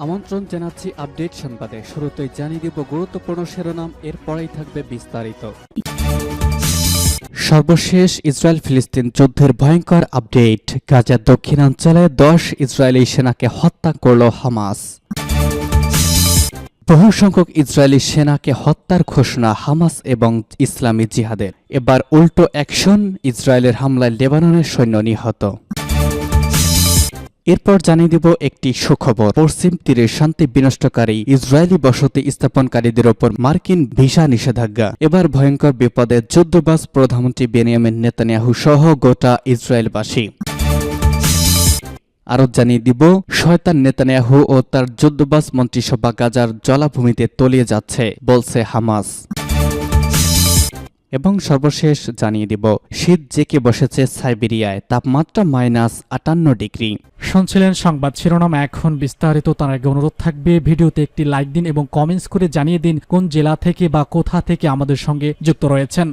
আমন্ত্রণ জানাচ্ছি আপডেট সংবাদে। শুরুতেই জানিয়ে দিব গুরুত্বপূর্ণ শিরোনাম, এরপরেই থাকবে বিস্তারিত। সর্বশেষ ইসরায়েল ফিলিস্তিন যুদ্ধের ভয়ঙ্কর আপডেট। গাজার দক্ষিণাঞ্চলে 10 ইসরায়েলি সেনাকে হত্যা করল হামাস। বহু সংখ্যক ইসরায়েলি সেনাকে হত্যার ঘোষণা হামাস এবং ইসলামী জিহাদের। এবার উল্টো অ্যাকশন, ইসরায়েলের হামলায় লেবাননের সৈন্য নিহত। এরপর জানিয়ে দিব একটি সুখবর। পশ্চিম তীরের শান্তি বিনষ্টকারী ইসরায়েলি বসতি স্থাপনকারীদের ওপর মার্কিন ভিসা নিষেধাজ্ঞা। এবার ভয়ঙ্কর বিপদে যুদ্ধবাজ প্রধানমন্ত্রী বেনিয়ামিন নেতানিয়াহু সহ গোটা ইসরায়েলবাসী। আরও জানিয়ে দিব শয়তান নেতানিয়াহু ও তার যুদ্ধবাজ মন্ত্রিসভা গাজার জলাভূমিতে তলিয়ে যাচ্ছে বলছে হামাস। এবং সর্বশেষ জানিয়ে দিব শীত জেঁকে বসেছে সাইবেরিয়ায়, তাপমাত্রা -58 ডিগ্রি। শুনছিলেন সংবাদ শিরোনাম, এখন বিস্তারিত। তার আগে অনুরোধ থাকবে ভিডিওতে একটি লাইক দিন এবং কমেন্টস করে জানিয়ে দিন কোন জেলা থেকে বা কোথা থেকে আমাদের সঙ্গে যুক্ত রয়েছেন।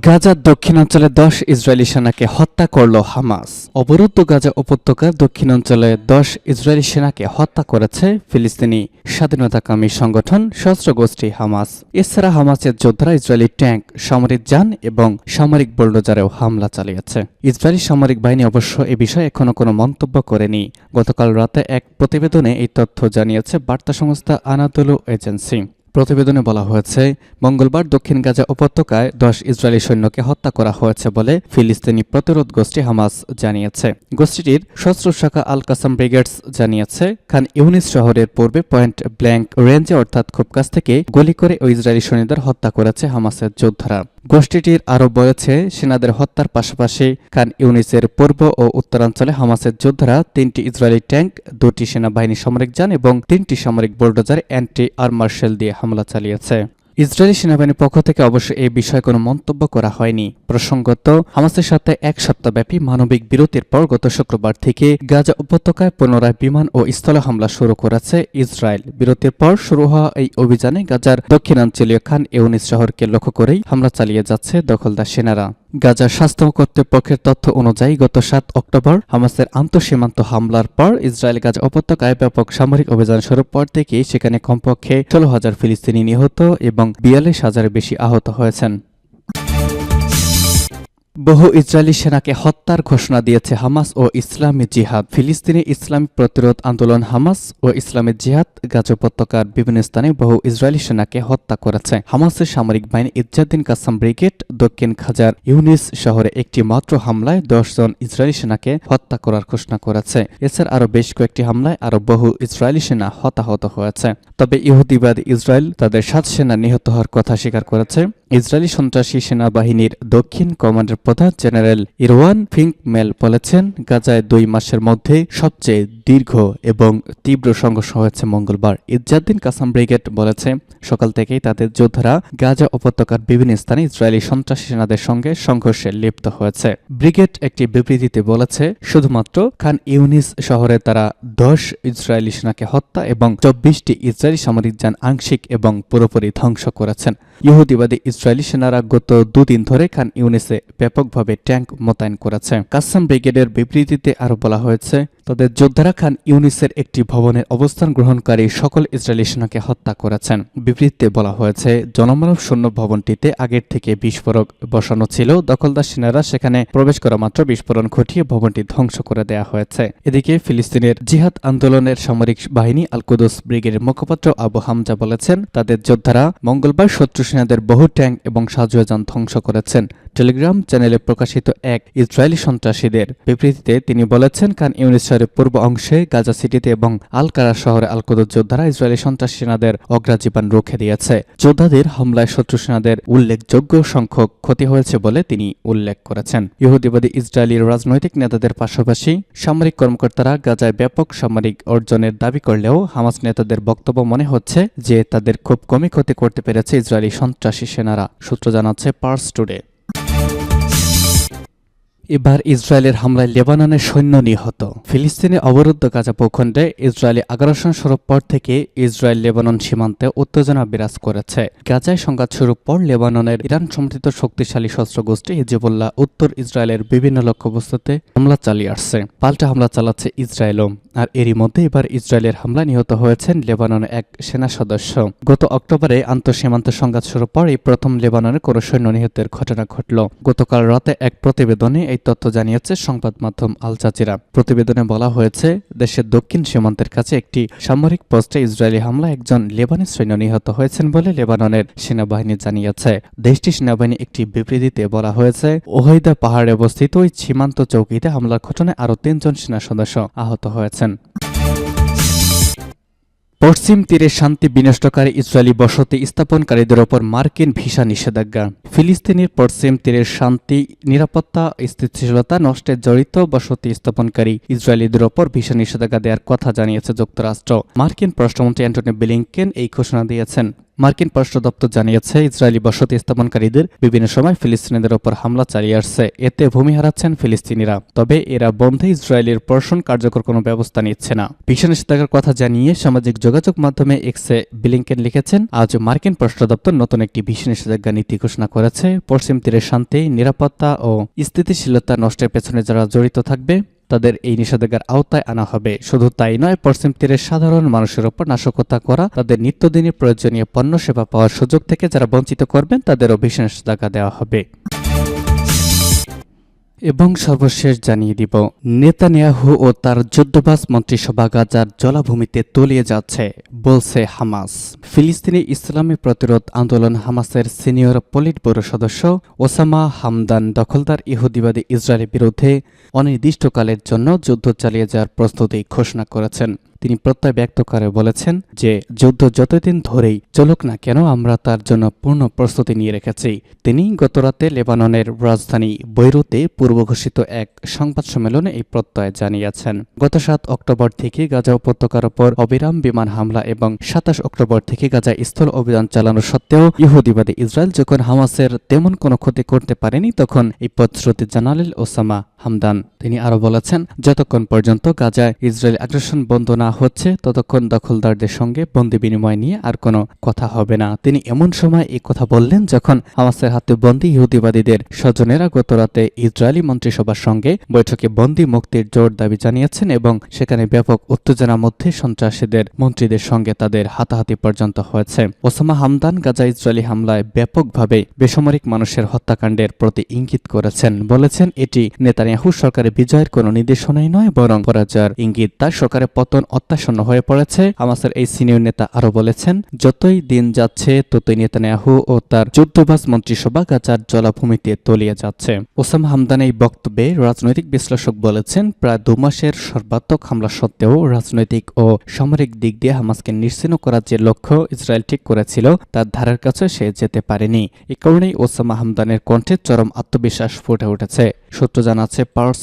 গাজার দক্ষিণাঞ্চলে 10 ইসরায়েলি সেনাকে হত্যা করল হামাস। অবরুদ্ধ গাজা উপত্যকার দক্ষিণাঞ্চলে 10 ইসরায়েলি সেনাকে হত্যা করেছে ফিলিস্তিনি স্বাধীনতাকামী সংগঠন সশস্ত্র গোষ্ঠী হামাস। এছাড়া হামাসের যোদ্ধারা ইসরায়েলি ট্যাঙ্ক, সামরিক যান এবং সামরিক বুলডোজারেও হামলা চালিয়েছে। ইসরায়েলি সামরিক বাহিনী অবশ্য এ বিষয়ে এখনো কোনো মন্তব্য করেনি। গতকাল রাতে এক প্রতিবেদনে এই তথ্য জানিয়েছে বার্তা সংস্থা আনাদোলু এজেন্সি। প্রতিবেদনে বলা হয়েছে, মঙ্গলবার দক্ষিণ গাজা উপত্যকায় 10 ইসরায়েলি সৈন্যকে হত্যা করা হয়েছে বলে ফিলিস্তিনি প্রতিরোধ গোষ্ঠী হামাস জানিয়েছে। গোষ্ঠীটির সশস্ত্র শাখা আল কাসাম ব্রিগেডস জানিয়েছে, খান ইউনিস শহরের পূর্বে পয়েন্ট ব্ল্যাঙ্ক রেঞ্জে অর্থাৎ খুব কাছ থেকে গুলি করে ওই ইসরায়েলি সৈন্যদের হত্যা করেছে হামাসের যোদ্ধারা। গোষ্ঠীটির আরও বলেছে, সেনাদের হত্যার পাশাপাশি খান ইউনিসের পূর্ব ও উত্তরাঞ্চলে হামাসের যোদ্ধারা 3টি ইসরায়েলি ট্যাঙ্ক, 2টি সেনাবাহিনী সামরিক যান এবং 3টি সামরিক বুলডোজার অ্যান্টি আর্মার শেল দিয়ে হামলা চালিয়েছে। ইসরায়েলি সেনাবাহিনীর পক্ষ থেকে অবশ্য এ বিষয়ে কোনো মন্তব্য করা হয়নি। প্রসঙ্গত, হামাসের সাথে এক সপ্তাহব্যাপী মানবিক বিরতির পর গত শুক্রবার থেকে গাজা উপত্যকায় পুনরায় বিমান ও স্থল হামলা শুরু করেছে ইসরায়েল। বিরতির পর শুরু হওয়া এই অভিযানে গাজার দক্ষিণাঞ্চলীয় খান ইউনিস শহরকে লক্ষ্য করেই হামলা চালিয়ে যাচ্ছে দখলদার সেনারা। গাজার স্বাস্থ্য কর্তৃপক্ষের তথ্য অনুযায়ী গত 7 অক্টোবর হামাসের আন্তঃসীমান্ত হামলার পর ইসরায়েল গাজা উপত্যকায় ব্যাপক সামরিক অভিযান শুরুর পর থেকেই সেখানে কমপক্ষে 16,000 ফিলিস্তিনি নিহত এবং 42,000-এর বেশি আহত হয়েছেন। বহু ইসরায়েলি সেনাকে হত্যার ঘোষণা দিয়েছে হামাস ও ইসলামী জিহাদ। ফিলিস্তিনি ইসলামী প্রতিরোধ আন্দোলন হামাস ও ইসলামী জিহাদ গাজা উপত্যকার বিভিন্ন স্থানে বহু ইসরায়েলি সেনাকে হত্যা করেছে। হামাসের সামরিক বাহিনী ইজ্জাদ্দিন কাসাম ব্রিগেড দক্ষিণ খাজার ইউনিস শহরে একটি মাত্র হামলায় 10 জন ইসরায়েলি সেনাকে হত্যা করার ঘোষণা করেছে। এছাড়া আরও বেশ কয়েকটি হামলায় আরও বহু ইসরায়েলি সেনা হতাহত হয়েছে। তবে ইহুদিবাদী ইসরায়েল তাদের 7 সেনা নিহত হওয়ার কথা স্বীকার করেছে। ইসরায়েলি সন্ত্রাসী সেনাবাহিনীর দক্ষিণ কমান্ডার প্রধান জেনারেল ইরওয়ান ফিঙ্কমেল বলেছেন, গাজায় 2 মাসের মধ্যে সবচেয়ে দীর্ঘ এবং তীব্র সংঘর্ষ হয়েছে মঙ্গলবার। ইজ্জাদ্দিন কাসাম ব্রিগেড বলেছে, সকাল থেকেই তাদের যোদ্ধারা গাজা উপত্যকার বিভিন্ন স্থানে ইসরায়েলি সন্ত্রাসী সেনাদের সঙ্গে সংঘর্ষে লিপ্ত হয়েছে। ব্রিগেড একটি বিবৃতিতে বলেছে, শুধুমাত্র খান ইউনিস শহরে তারা 10 ইসরায়েলি সেনাকে হত্যা এবং 24টি ইসরায়েলি সামরিক যান আংশিক এবং পুরোপুরি ধ্বংস করেছেন। ইহুদিবাদী ইসরায়েলি সেনারা গত 2 দিন ধরে খান ইউনিসে ব্যাপকভাবে ট্যাঙ্ক মোতায়েন করেছে। কাসাম ব্রিগেডের বিবৃতিতে আরও বলা হয়েছে, তাদের যোদ্ধারা খান ইউনিসের একটি ভবনে অবস্থান গ্রহণকারী সকল ইসরায়েলি সেনাকে হত্যা করেছেন। বিবৃতিতে বলা হয়েছে, জনমানব শূন্য ভবনটিতে আগের থেকে বিস্ফোরক বসানো ছিল। দখলদার সেনারা সেখানে প্রবেশ করা মাত্র বিস্ফোরণ ঘটিয়ে ভবনটি ধ্বংস করে দেওয়া হয়েছে। এদিকে ফিলিস্তিনের জিহাদ আন্দোলনের সামরিক বাহিনী আল কুদস ব্রিগেডের মুখপাত্র আবু হামজা বলেছেন, তাদের যোদ্ধারা মঙ্গলবার শত্রু সেনাদের বহু ট্যাঙ্ক এবং সাহায্যযান ধ্বংস করেছেন। টেলিগ্রাম চ্যানেলে প্রকাশিত এক ইসরায়েলি সন্ত্রাসীদের বিবৃতিতে তিনি বলেছেন, খান ইউনিস শহরের পূর্ব অংশে গাজা সিটিতে এবং আল কারা শহরে আল কুদস যোদ্ধারা ইসরায়েলি সন্ত্রাসী সেনাদের অগ্রাজীবন রুখে দিয়েছে। যোদ্ধাদের হামলায় শত্রু সেনাদের উল্লেখযোগ্য সংখ্যক ক্ষতি হয়েছে বলে তিনি উল্লেখ করেছেন। ইহুদিবাদী ইসরায়েলি রাজনৈতিক নেতাদের পাশাপাশি সামরিক কর্মকর্তারা গাজায় ব্যাপক সামরিক অর্জনের দাবি করলেও হামাস নেতাদের বক্তব্য মনে হচ্ছে যে তাদের খুব কমই ক্ষতি করতে পেরেছে ইসরায়েলি সন্ত্রাসী সেনারা। সূত্র জানাচ্ছে পার্স টুডে। এবার ইসরায়েলের হামলায় লেবাননের সৈন্য নিহত। ফিলিস্তিনে অবরুদ্ধ গাজা ভূখণ্ডে ইসরায়েলি আগ্রাসন শুরুর পর থেকে ইসরায়েল লেবানন সীমান্তে উত্তেজনা বিরাজ করেছে। গাজায় সংঘাত শুরুর পর লেবাননের ইরান সমর্থিত শক্তিশালী সশস্ত্র গোষ্ঠী হিজবুল্লাহ উত্তর ইসরায়েলের বিভিন্ন লক্ষ্যবস্তুতে হামলা চালিয়ে আসছে। পাল্টা হামলা চালাচ্ছে ইসরায়েলও। আর এরই মধ্যে এবার ইসরায়েলের হামলা নিহত হয়েছেন লেবাননের এক সেনা সদস্য। গত অক্টোবরে আন্তঃসীমান্ত সংঘাত শুরুর পর এই প্রথম লেবাননে কোনো সৈন্য নিহতের ঘটনা ঘটল। গতকাল রাতে এক প্রতিবেদনে এই তথ্য জানিয়েছে সংবাদ মাধ্যম আল জাজিরা। প্রতিবেদনে বলা হয়েছে, দেশের দক্ষিণ সীমান্তের কাছে একটি সামরিক পোস্টে ইসরায়েলি হামলায় একজন লেবানি সৈন্য নিহত হয়েছেন বলে লেবাননের সেনাবাহিনী জানিয়েছে। দেশটির সেনাবাহিনী একটি বিবৃতিতে বলা হয়েছে, ওহৈদা পাহাড়ে অবস্থিত ওই সীমান্ত চৌকিতে হামলার ঘটনায় আরও ৩ জন সেনা সদস্য আহত হয়েছেন। পশ্চিম তীরে শান্তি বিনষ্টকারী ইসরায়েলি বসতি স্থাপনকারীদের ওপর মার্কিন ভিসা নিষেধাজ্ঞা। ফিলিস্তিনের পশ্চিম তীরের শান্তি, নিরাপত্তা, স্থিতিশীলতা নষ্টে জড়িত বসতি স্থাপনকারী ইসরায়েলিদের ওপর ভিসা নিষেধাজ্ঞা দেওয়ার কথা জানিয়েছে যুক্তরাষ্ট্র। মার্কিন পররাষ্ট্রমন্ত্রী অ্যান্টনি ব্লিংকেন এই ঘোষণা দিয়েছেন। মার্কিন পররাষ্ট্র দপ্তর জানিয়েছে, ইসরায়েলি বসতি স্থাপনকারীদের বিভিন্ন সময় ফিলিস্তিনিদের ওপর হামলা চালিয়ে আসছে। এতে ভূমি হারাচ্ছেন ফিলিস্তিনিরা। তবে এরা বন্ধে ইসরায়েলের প্রশাসন কার্যকর কোনো ব্যবস্থা নিচ্ছে না। ভিসা নিষেধাজ্ঞার কথা জানিয়ে সামাজিক যোগাযোগ মাধ্যমে এক্সে ব্লিংকেন লিখেছেন, আজ মার্কিন পররাষ্ট্র দপ্তর নতুন একটি ভিসা নিষেধাজ্ঞা নীতি ঘোষণা করেছে। পশ্চিম তীরের শান্তি, নিরাপত্তা ও স্থিতিশীলতা নষ্টের পেছনে যারা জড়িত থাকবে তাদের এই নিষেধাজ্ঞার আওতায় আনা হবে। শুধু তাই নয়, পশ্চিম তীরের সাধারণ মানুষের ওপর নাশকতা করা, তাদের নিত্যদিনের প্রয়োজনীয় পণ্য সেবা পাওয়ার সুযোগ থেকে যারা বঞ্চিত করবেন তাদেরও ভিসা নিষেধাজ্ঞা দেওয়া হবে। এবং সর্বশেষ জানিয়ে দিব, নেতানিয়াহু ও তার যুদ্ধবাজ মন্ত্রিসভা গাজার জলাভূমিতে তলিয়ে যাচ্ছে বলছে হামাস। ফিলিস্তিনি ইসলামী প্রতিরোধ আন্দোলন হামাসের সিনিয়র পলিট ব্যুরো সদস্য ওসামা হামদান দখলদার ইহুদিবাদী ইসরায়েলের বিরুদ্ধে অনির্দিষ্টকালের জন্য যুদ্ধ চালিয়ে যাওয়ার প্রস্তুতি ঘোষণা করেছেন। তিনি প্রত্যয় ব্যক্ত করে বলেছেন যে যুদ্ধ যতদিন ধরেই চলুক না কেন আমরা তার জন্য পূর্ণ প্রস্তুতি নিয়ে রেখেছি। তিনি গতরাতে লেবাননের রাজধানী বৈরুতে পূর্বঘোষিত এক সংবাদ সম্মেলনে এই প্রত্যয় জানিয়েছেন। গত 7 অক্টোবর থেকে গাজা উপত্যকার ওপর অবিরাম বিমান হামলা এবং 27 অক্টোবর থেকে গাজা স্থল অভিযান চালানো সত্ত্বেও ইহুদিবাদী ইসরায়েল যখন হামাসের তেমন কোনো ক্ষতি করতে পারেনি, তখন এই প্রতিশ্রুতি জানালেন ওসামা হামদান। তিনি আরো বলেছেন, যতক্ষণ পর্যন্ত গাজায় ইসরায়েল আগ্রাসন বন্ধ না হচ্ছে ততক্ষণ দখলদারদের সঙ্গে বন্দি বিনিময় নিয়ে আর কোনো কথা হবে না। তিনি এমন সময় এই কথা বললেন যখন হামাসের হাতে বন্দী ইহুদিবাদীদের স্বজনেরা গতরাতে ইসরায়েলি মন্ত্রিসভার সঙ্গে বৈঠকে বন্দী মুক্তির জোর দাবি জানিয়েছেন এবং সেখানে ব্যাপক উত্তেজনার মধ্যে সন্ত্রাসীদের মন্ত্রীদের সঙ্গে তাদের হাতাহাতি পর্যন্ত হয়েছে। ওসামা হামদান গাজা ইসরায়েলি হামলায় ব্যাপকভাবে বেসামরিক মানুষের হত্যাকাণ্ডের প্রতি ইঙ্গিত করেছেন। বলেছেন, এটি নেতানিয়াহু সরকারের বিজয়ের কোনো নির্দেশনাই নয়, বরং পরাজয়ের ইঙ্গিত। তার সরকারের পতন অত্যাসন্ন হয়ে পড়েছে। হামাসের এই সিনিয়র নেতা আরো বলেছেন, যতই দিন যাচ্ছে ততই নেতানিয়াহু ও তার যুদ্ধবাজ মন্ত্রিসভা গাজার জলাভূমিতে তলিয়ে যাচ্ছে। ওসামা হামদান এই বক্তব্যে রাজনৈতিক বিশ্লেষক বলেছেন, প্রায় 2 মাসের সর্বাত্মক হামলা সত্ত্বেও রাজনৈতিক ও সামরিক দিক দিয়ে হামাসকে নিশ্চিহ্ন করার যে লক্ষ্য ইসরায়েল ঠিক করেছিল তার ধারের কাছে সে যেতে পারেনি। এ কারণেই ওসামা হামদানের কণ্ঠে চরম আত্মবিশ্বাস ফুটে উঠেছে। সূত্র জানাচ্ছে, পার্স